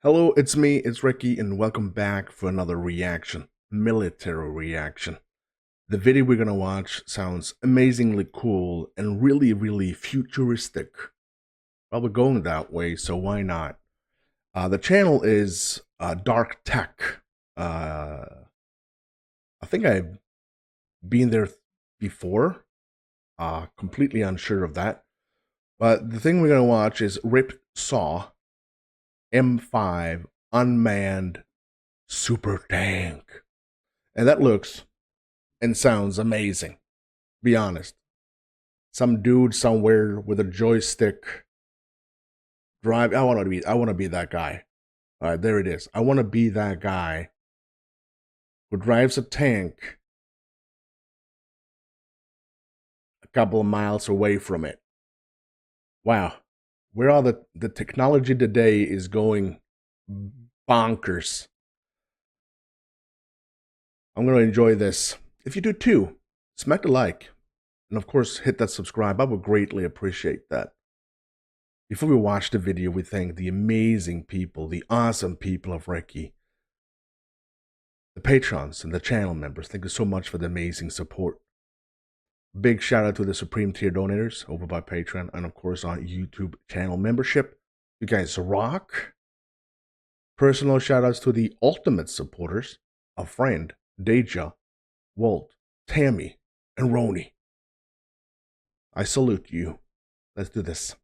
Hello, it's me, it's Recky, and welcome back for another reaction, military reaction. The video we're gonna watch sounds amazingly cool and really futuristic. Well, we're going that way, so why not? The channel is Dark Tech. I think I've been there before, completely unsure of that. But the thing we're gonna watch is Ripsaw M5 Unmanned Super Tank. And that looks and sounds amazing. Be honest. Some dude somewhere with a joystick drive. I want to be that guy. All right, there it is. I want to be that guy who drives a tank a couple of miles away from it. Wow. Where all the technology today is going bonkers. I'm going to enjoy this. If you do too, smack the like. And of course, hit that subscribe. I would greatly appreciate that. Before we watch the video, we thank the amazing people, the awesome people of Recky, the patrons and the channel members. Thank you so much for the amazing support. Big shout out to the Supreme Tier donators over by Patreon and of course on YouTube channel membership. You guys rock. Personal shout outs to the ultimate supporters, a friend, Deja, Walt, Tammy, and Roni. I salute you. Let's do this.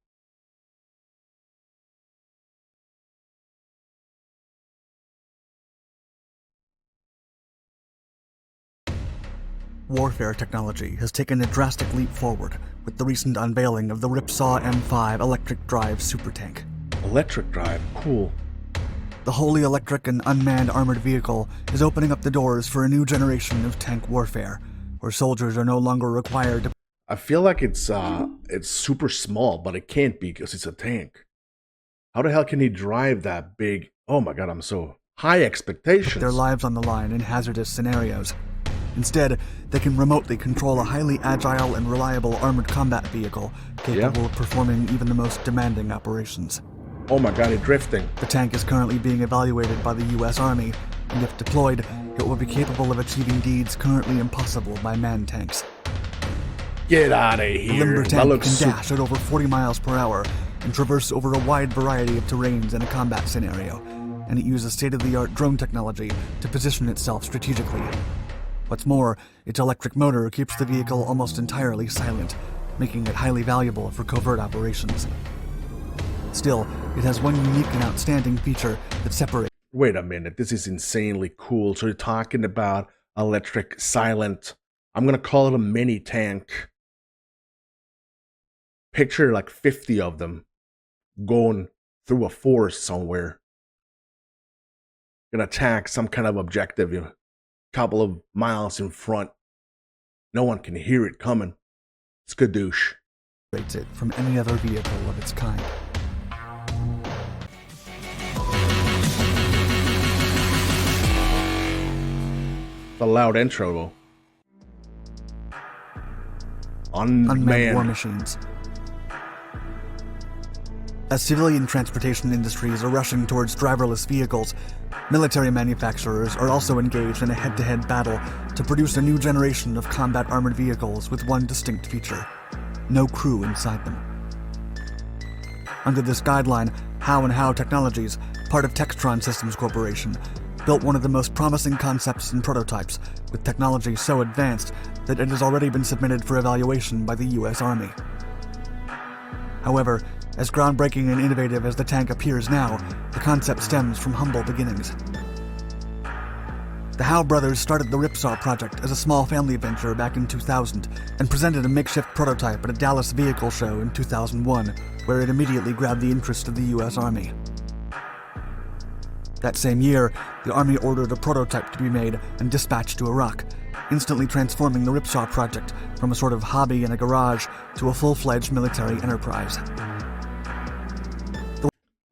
Warfare technology has taken a drastic leap forward with the recent unveiling of the Ripsaw M5 electric drive super tank. Electric drive, cool. The wholly electric and unmanned armored vehicle is opening up the doors for a new generation of tank warfare, where soldiers are no longer required to... I feel like it's super small, but it can't be because it's a tank. How the hell can he drive that big? Oh my god, I'm so high expectations. Put their lives on the line in hazardous scenarios. Instead, they can remotely control a highly agile and reliable armored combat vehicle capable of performing even the most demanding operations. Oh my god, it's drifting. The tank is currently being evaluated by the US Army, and if deployed, it will be capable of achieving deeds currently impossible by manned tanks. Get out of here. The limber tank can dash at over 40 miles per hour and traverse over a wide variety of terrains in a combat scenario, and it uses state-of-the-art drone technology to position itself strategically. What's more, its electric motor keeps the vehicle almost entirely silent, making it highly valuable for covert operations. Still, it has one unique and outstanding feature that separates... Wait a minute, this is insanely cool. So you're talking about electric, silent, I'm gonna call it a mini tank. Picture like 50 of them going through a forest somewhere. Gonna attack some kind of objective a couple of miles in front. No one can hear it coming. Skadoosh. It from any other vehicle of its kind. It's a loud intro though. Unmanned war machines. As civilian transportation industries are rushing towards driverless vehicles, military manufacturers are also engaged in a head-to-head battle to produce a new generation of combat armored vehicles with one distinct feature: no crew inside them. Under this guideline, How Technologies, part of Textron Systems Corporation, built one of the most promising concepts and prototypes, with technology so advanced that it has already been submitted for evaluation by the US Army. However, as groundbreaking and innovative as the tank appears now, the concept stems from humble beginnings. The Howe brothers started the Ripsaw project as a small family venture back in 2000 and presented a makeshift prototype at a Dallas vehicle show in 2001, where it immediately grabbed the interest of the US Army. That same year, the Army ordered a prototype to be made and dispatched to Iraq, instantly transforming the Ripsaw project from a sort of hobby in a garage to a full-fledged military enterprise.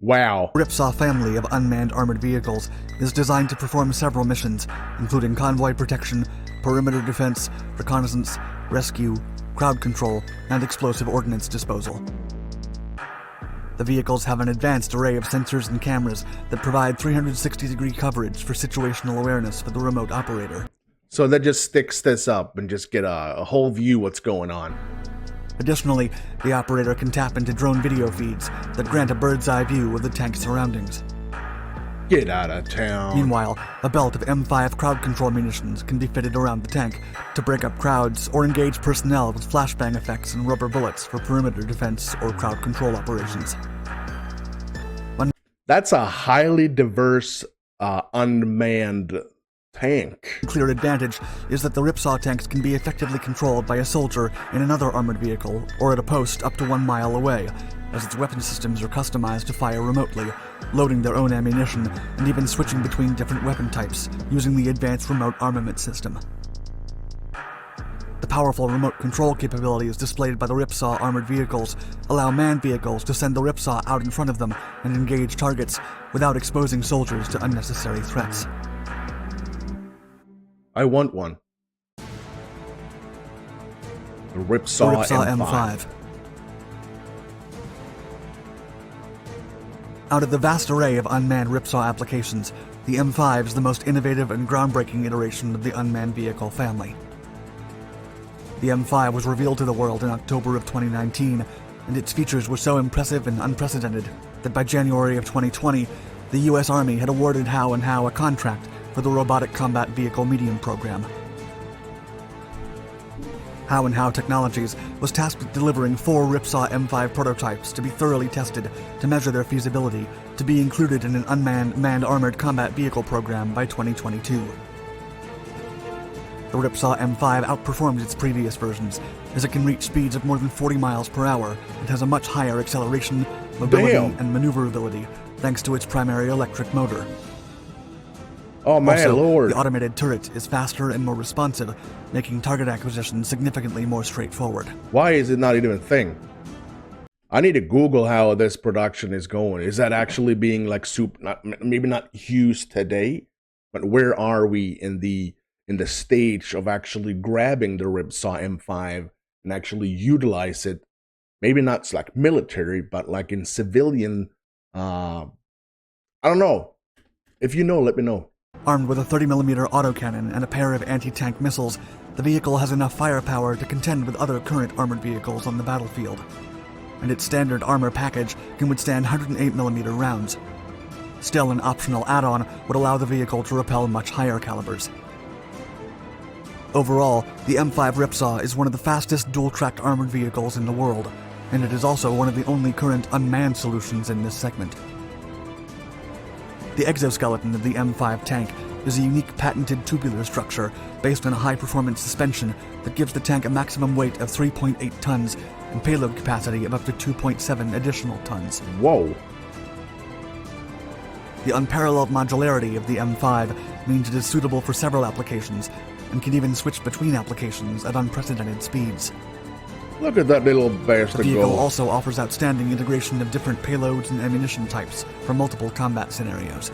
Wow. The Ripsaw family of unmanned armored vehicles is designed to perform several missions, including convoy protection, perimeter defense, reconnaissance, rescue, crowd control, and explosive ordnance disposal. The vehicles have an advanced array of sensors and cameras that provide 360-degree coverage for situational awareness for the remote operator. So that just sticks this up and just get a whole view what's going on. Additionally, the operator can tap into drone video feeds that grant a bird's-eye view of the tank's surroundings. Get out of town. Meanwhile, a belt of M5 crowd control munitions can be fitted around the tank to break up crowds or engage personnel with flashbang effects and rubber bullets for perimeter defense or crowd control operations. That's a highly diverse, unmanned tank. Clear advantage is that the Ripsaw tanks can be effectively controlled by a soldier in another armored vehicle or at a post up to 1 mile away, as its weapon systems are customized to fire remotely, loading their own ammunition and even switching between different weapon types using the advanced remote armament system. The powerful remote control capabilities displayed by the Ripsaw armored vehicles allow manned vehicles to send the Ripsaw out in front of them and engage targets without exposing soldiers to unnecessary threats. I want one. The Ripsaw M5. Out of the vast array of unmanned Ripsaw applications, the M5 is the most innovative and groundbreaking iteration of the unmanned vehicle family. The M5 was revealed to the world in October of 2019, and its features were so impressive and unprecedented that by January of 2020, the U.S. Army had awarded Howe & Howe a contract for the Robotic Combat Vehicle Medium program. Howe & Howe Technologies was tasked with delivering 4 Ripsaw M5 prototypes to be thoroughly tested to measure their feasibility to be included in an unmanned manned armored combat vehicle program by 2022. The Ripsaw M5 outperforms its previous versions, as it can reach speeds of more than 40 miles per hour and has a much higher acceleration, mobility, and maneuverability thanks to its primary electric motor. Oh my lord. The automated turret is faster and more responsive, making target acquisition significantly more straightforward. Why is it not even a thing? I need to Google how this production is going. Is that actually being like maybe not used today, but where are we in the stage of actually grabbing the Ripsaw M5 and actually utilize it? Maybe not like military, but like in civilian. I don't know. If you know, let me know. Armed with a 30mm autocannon and a pair of anti-tank missiles, the vehicle has enough firepower to contend with other current armored vehicles on the battlefield. And its standard armor package can withstand 108mm rounds. Still, an optional add-on would allow the vehicle to repel much higher calibers. Overall, the M5 Ripsaw is one of the fastest dual-tracked armored vehicles in the world, and it is also one of the only current unmanned solutions in this segment. The exoskeleton of the M5 tank is a unique patented tubular structure based on a high-performance suspension that gives the tank a maximum weight of 3.8 tons and payload capacity of up to 2.7 additional tons. Whoa! The unparalleled modularity of the M5 means it is suitable for several applications and can even switch between applications at unprecedented speeds. Look at that little bastard The vehicle go. also offers outstanding integration of different payloads and ammunition types for multiple combat scenarios.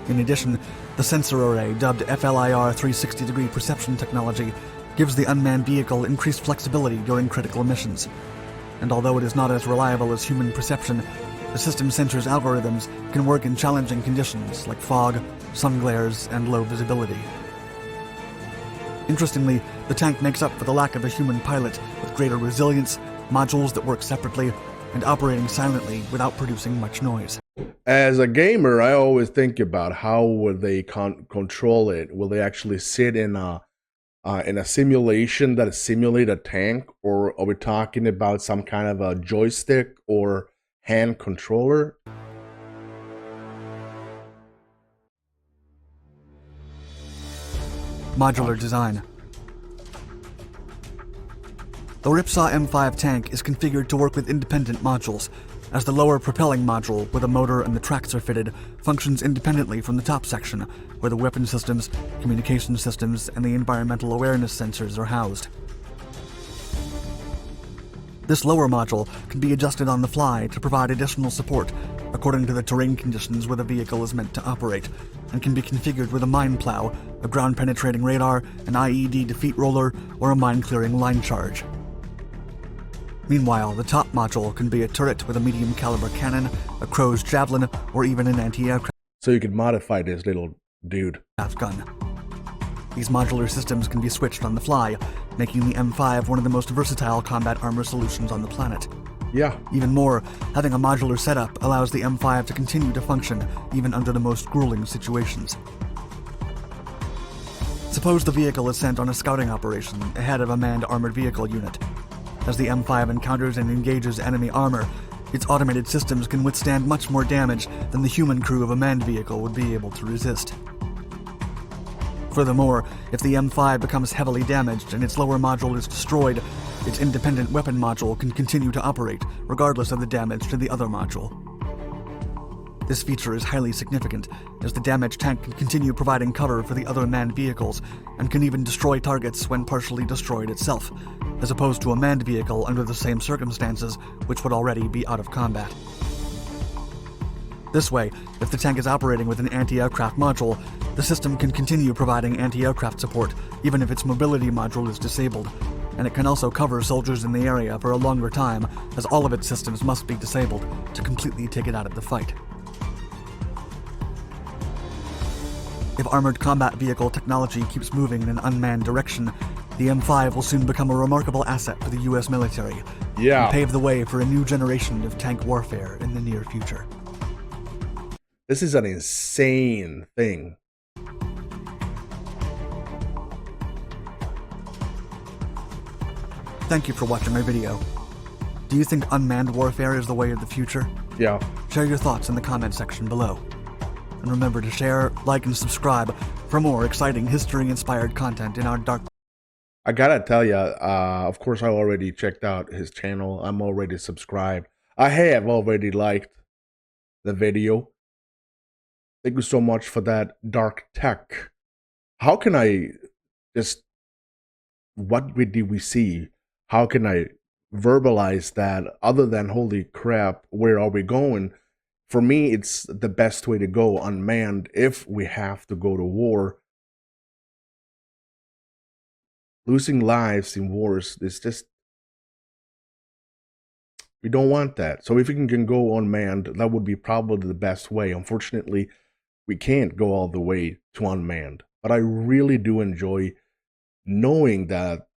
In addition, the sensor array, dubbed FLIR 360-degree perception technology, gives the unmanned vehicle increased flexibility during critical missions. And although it is not as reliable as human perception, the system sensor's algorithms can work in challenging conditions like fog, sun glares, and low visibility. Interestingly, the tank makes up for the lack of a human pilot with greater resilience, modules that work separately, and operating silently without producing much noise. As a gamer, I always think about how will they control it. Will they actually sit in a simulation that simulate a tank, or are we talking about some kind of a joystick or hand controller? Modular Design. The Ripsaw M5 tank is configured to work with independent modules, as the lower propelling module, where the motor and the tracks are fitted, functions independently from the top section, where the weapon systems, communication systems, and the environmental awareness sensors are housed. This lower module can be adjusted on the fly to provide additional support according to the terrain conditions where the vehicle is meant to operate, and can be configured with a mine plow, a ground-penetrating radar, an IED defeat roller, or a mine-clearing line charge. Meanwhile, the top module can be a turret with a medium caliber cannon, a crow's javelin, or even an anti-aircraft So you could modify this little dude. gun. These modular systems can be switched on the fly, making the M5 one of the most versatile combat armor solutions on the planet. Yeah. Even more, having a modular setup allows the M5 to continue to function even under the most grueling situations. Suppose the vehicle is sent on a scouting operation ahead of a manned armored vehicle unit. As the M5 encounters and engages enemy armor, its automated systems can withstand much more damage than the human crew of a manned vehicle would be able to resist. Furthermore, if the M5 becomes heavily damaged and its lower module is destroyed, its independent weapon module can continue to operate, regardless of the damage to the other module. This feature is highly significant, as the damaged tank can continue providing cover for the other manned vehicles, and can even destroy targets when partially destroyed itself, as opposed to a manned vehicle under the same circumstances, which would already be out of combat. This way, if the tank is operating with an anti-aircraft module, the system can continue providing anti-aircraft support, even if its mobility module is disabled, and it can also cover soldiers in the area for a longer time, as all of its systems must be disabled to completely take it out of the fight. If armored combat vehicle technology keeps moving in an unmanned direction, the M5 will soon become a remarkable asset for the US military, and pave the way for a new generation of tank warfare in the near future. This is an insane thing. Thank you for watching my video. Do you think unmanned warfare is the way of the future? Yeah. Share your thoughts in the comment section below. And remember to share, like, and subscribe for more exciting history-inspired content in our dark... I gotta tell you, of course I already checked out his channel. I'm already subscribed. I have already liked the video. Thank you so much for that, Dark Tech. How can I just... What did we see? How can I verbalize that other than, holy crap, where are we going? For me, it's the best way to go, unmanned, if we have to go to war. Losing lives in wars is just... We don't want that. So if we can go unmanned, that would be probably the best way. Unfortunately, we can't go all the way to unmanned. But I really do enjoy knowing that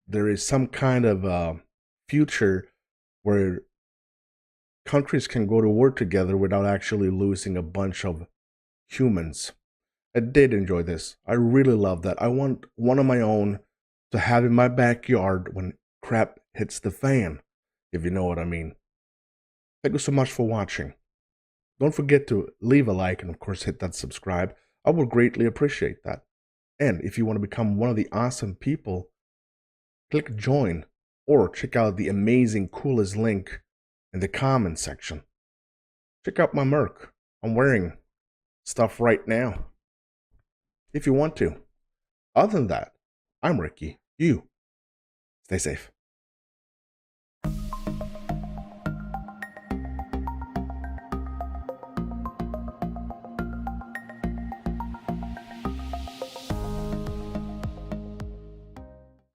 there is some kind of future where countries can go to war together without actually losing a bunch of humans. I did enjoy this. I really love that. I want one of my own to have in my backyard when crap hits the fan, if you know what I mean. Thank you so much for watching. Don't forget to leave a like and of course hit that subscribe. I would greatly appreciate that. And if you want to become one of the awesome people, click join or check out the amazing coolest link in the comment section. Check out my merch. I'm wearing stuff right now, if you want to. Other than that, I'm Ricky. You stay safe.